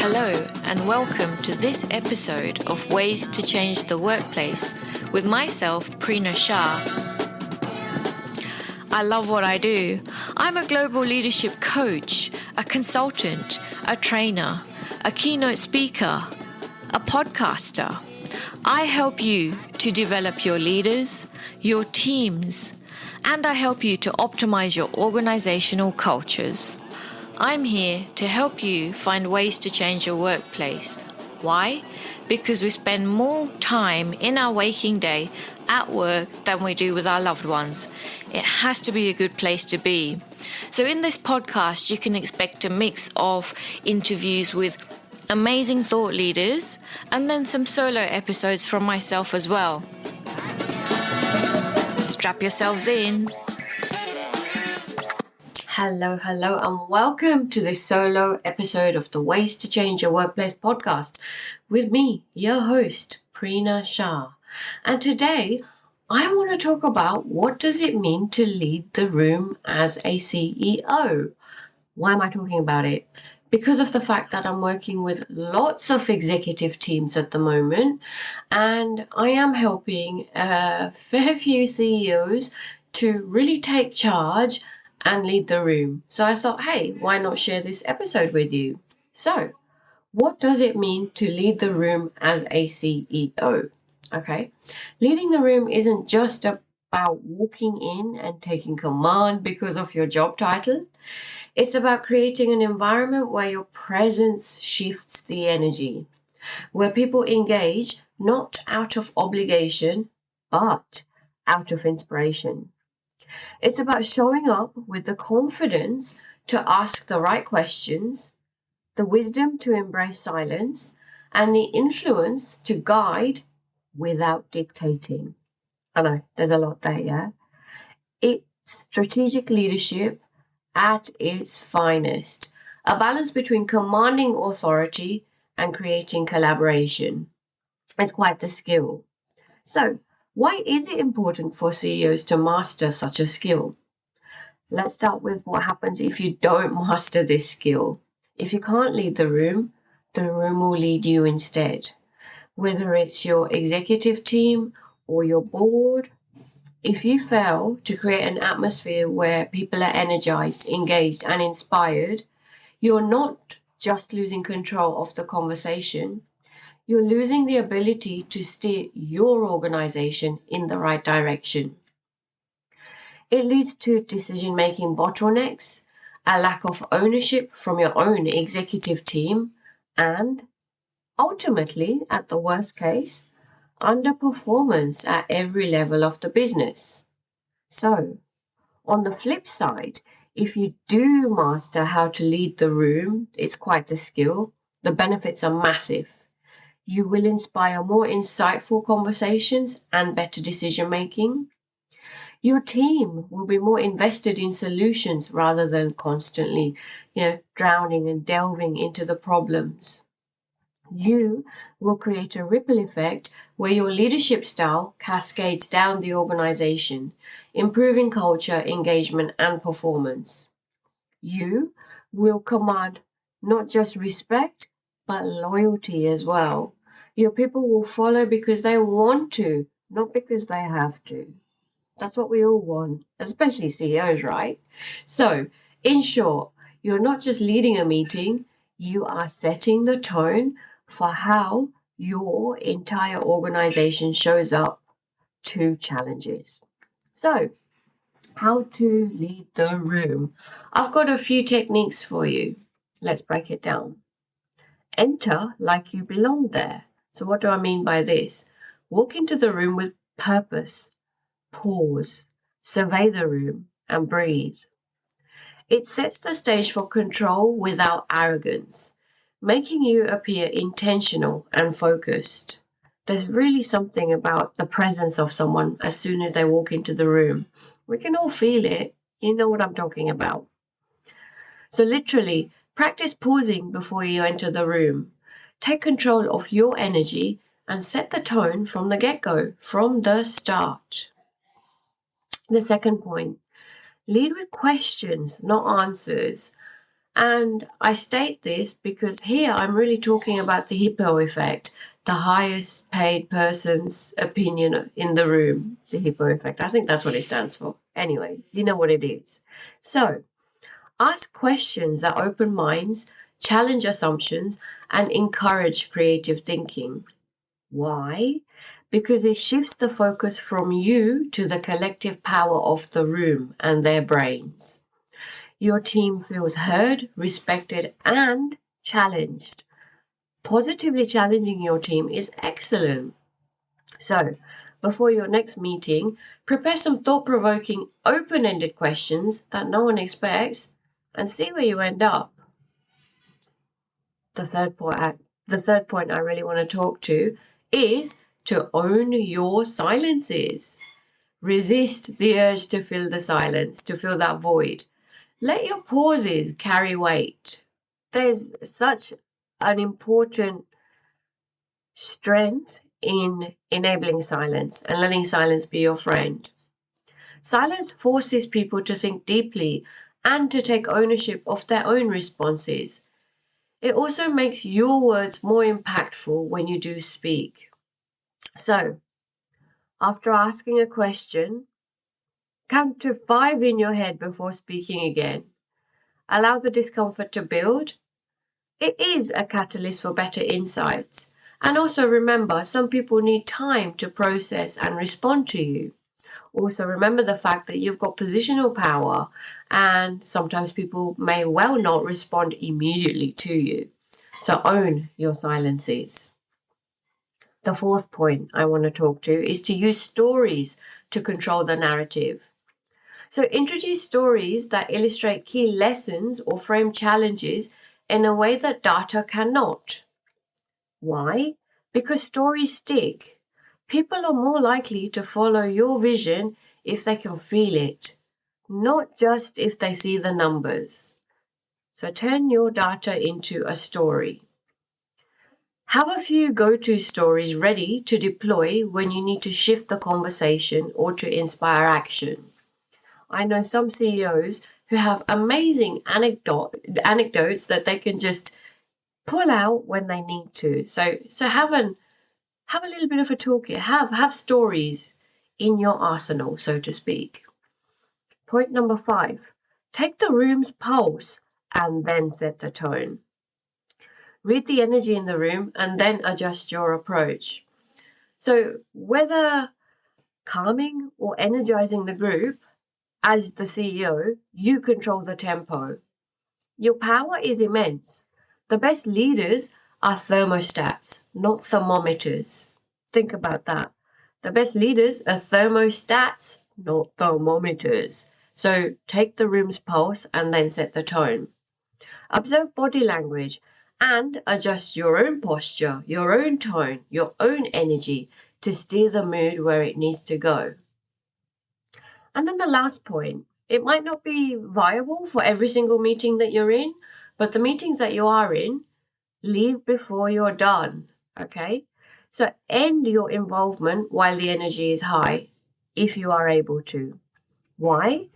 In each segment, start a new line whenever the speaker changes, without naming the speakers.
Hello, and welcome to this episode of Ways to Change the Workplace with myself, Prina Shah. I love what I do. I'm a global leadership coach, a consultant, a trainer, a keynote speaker, a podcaster. I help you to develop your leaders, your teams, and I help you to optimize your organizational cultures. I'm here to help you find ways to change your workplace. Why? Because we spend more time in our waking day at work than we do with our loved ones. It has to be a good place to be. So in this podcast, you can expect a mix of interviews with amazing thought leaders and then some solo episodes from myself as well. Strap yourselves in. Hello, and welcome to this solo episode of the Ways to Change Your Workplace podcast with me, your host, Prina Shah. And today, I want to talk about what does it mean to lead the room as a CEO. Why am I talking about it? Because of the fact that I'm working with lots of executive teams at the moment, and I am helping a fair few CEOs to really take charge and lead the room. So I thought, hey, why not share this episode with you? So, what does it mean to lead the room as a CEO? Okay, leading the room isn't just about walking in and taking command because of your job title. It's about creating an environment where your presence shifts the energy, where people engage not out of obligation, but out of inspiration. It's about showing up with the confidence to ask the right questions, the wisdom to embrace silence, and the influence to guide without dictating. I know, there's a lot there, yeah? It's strategic leadership at its finest, a balance between commanding authority and creating collaboration. It's quite the skill. So, why is it important for CEOs to master such a skill? Let's start with what happens if you don't master this skill. If you can't lead the room will lead you instead. Whether it's your executive team or your board, if you fail to create an atmosphere where people are energized, engaged, and inspired, you're not just losing control of the conversation, you're losing the ability to steer your organization in the right direction. It leads to decision-making bottlenecks, a lack of ownership from your own executive team, and ultimately, at the worst case, underperformance at every level of the business. So, on the flip side, if you do master how to lead the room, it's quite the skill, the benefits are massive. You will inspire more insightful conversations and better decision making. Your team will be more invested in solutions rather than constantly, drowning and delving into the problems. You will create a ripple effect where your leadership style cascades down the organization, improving culture, engagement, and performance. You will command not just respect, but loyalty as well. Your people will follow because they want to, not because they have to. That's what we all want, especially CEOs, right? So, in short, you're not just leading a meeting, you are setting the tone for how your entire organization shows up to challenges. So, how to lead the room. I've got a few techniques for you. Let's break it down. Enter like you belong there. So what do I mean by this? Walk into the room with purpose. Pause, survey the room, and breathe. It sets the stage for control without arrogance, making you appear intentional and focused. There's really something about the presence of someone as soon as they walk into the room. We can all feel it. You know what I'm talking about. So literally, practice pausing before you enter the room. Take control of your energy and set the tone from the get-go, from the start. The second point, lead with questions, not answers. And I state this because here I'm really talking about the Hippo Effect, the highest paid person's opinion in the room, the Hippo Effect. I think that's what it stands for. Anyway, you know what it is. So ask questions that open minds, challenge assumptions, and encourage creative thinking. Why? Because it shifts the focus from you to the collective power of the room and their brains. Your team feels heard, respected, and challenged. Positively challenging your team is excellent. So, before your next meeting, prepare some thought provoking, open ended questions that no one expects and see where you end up. The third point I really want to talk to is to own your silences. Resist the urge to fill the silence, to fill that void. Let your pauses carry weight. There's such an important strength in enabling silence and letting silence be your friend. Silence forces people to think deeply and to take ownership of their own responses. It also makes your words more impactful when you do speak. So, after asking a question, count to 5 in your head before speaking again. Allow the discomfort to build. It is a catalyst for better insights. And also remember, some people need time to process and respond to you. Also remember the fact that you've got positional power and sometimes people may well not respond immediately to you. So own your silences. The fourth point I want to talk to is to use stories to control the narrative. So introduce stories that illustrate key lessons or frame challenges in a way that data cannot. Why? Because stories stick. People are more likely to follow your vision if they can feel it, not just if they see the numbers. So turn your data into a story. Have a few go-to stories ready to deploy when you need to shift the conversation or to inspire action. I know some CEOs who have amazing anecdotes that they can just pull out when they need to. So have a little bit of a toolkit. Have stories in your arsenal, so to speak. Point number 5. Take the room's pulse and then set the tone. Read the energy in the room and then adjust your approach. So whether calming or energizing the group, as the CEO, you control the tempo. Your power is immense. The best leaders are thermostats, not thermometers. Think about that. The best leaders are thermostats, not thermometers. So take the room's pulse and then set the tone. Observe body language and adjust your own posture, your own tone, your own energy to steer the mood where it needs to go. And then the last point, it might not be viable for every single meeting that you're in, but the meetings that you are in, leave before you're done. Okay? So end your involvement while the energy is high, if you are able to. Why?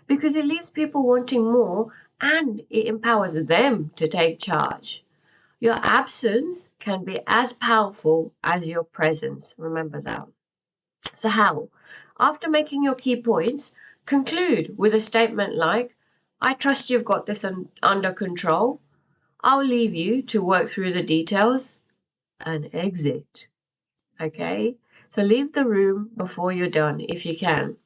Because it leaves people wanting more and it empowers them to take charge. Your absence can be as powerful as your presence. Remember that. So how? After making your key points, conclude with a statement like, I trust you've got this under control. I'll leave you to work through the details and exit. Okay? So leave the room before you're done if you can.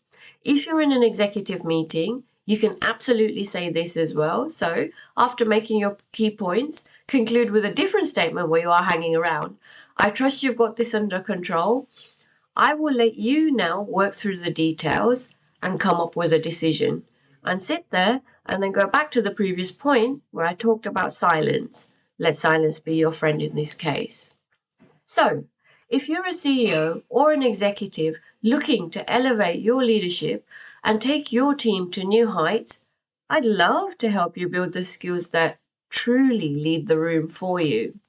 If you're in an executive meeting, you can absolutely say this as well. So after making your key points, conclude with a different statement where you are hanging around. I trust you've got this under control. I will let you now work through the details and come up with a decision. And sit there and then go back to the previous point where I talked about silence. Let silence be your friend in this case. So, if you're a CEO or an executive looking to elevate your leadership and take your team to new heights, I'd love to help you build the skills that truly lead the room for you.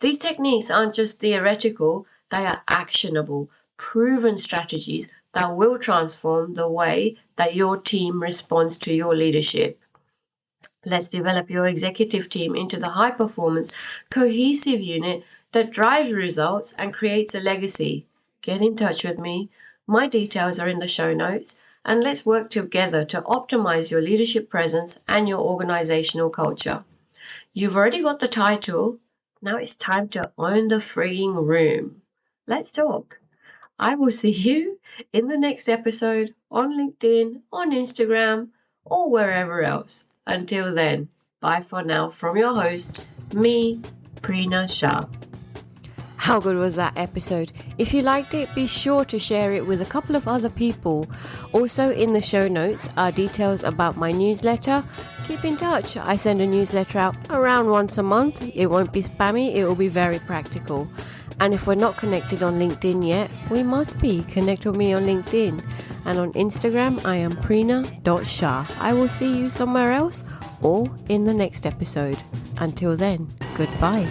These techniques aren't just theoretical, they are actionable, proven strategies that will transform the way that your team responds to your leadership. Let's develop your executive team into the high-performance, cohesive unit that drives results and creates a legacy. Get in touch with me. My details are in the show notes, and let's work together to optimize your leadership presence and your organizational culture. You've already got the title. Now it's time to own the freaking room. Let's talk. I will see you in the next episode on LinkedIn, on Instagram, or wherever else. Until then, bye for now from your host, me, Prina Shah.
How good was that episode? If you liked it, be sure to share it with a couple of other people. Also, in the show notes are details about my newsletter. Keep in touch. I send a newsletter out around once a month. It won't be spammy, it will be very practical. And if we're not connected on LinkedIn yet, we must be. Connect with me on LinkedIn. And on Instagram, I am prina.shah. I will see you somewhere else or in the next episode. Until then, goodbye.